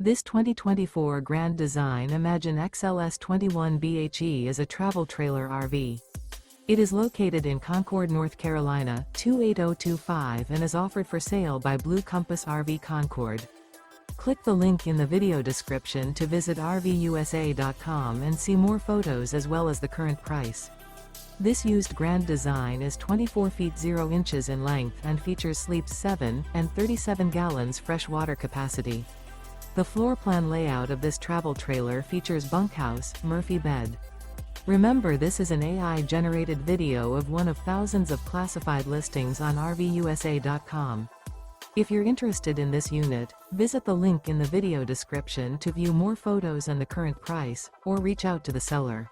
This 2024 Grand Design Imagine XLS 21 BHE is a travel trailer RV. It is located in Concord, North Carolina, 28025 and is offered for sale by Blue Compass RV Concord. Click the link in the video description to visit RVUSA.com and see more photos as well as the current price. This used Grand Design is 24 feet 0 inches in length and features sleeps 7 and 37 gallons fresh water capacity. The floor plan layout of this travel trailer features bunkhouse, Murphy bed. Remember, this is an AI-generated video of one of thousands of classified listings on RVUSA.com. If you're interested in this unit, visit the link in the video description to view more photos and the current price, or reach out to the seller.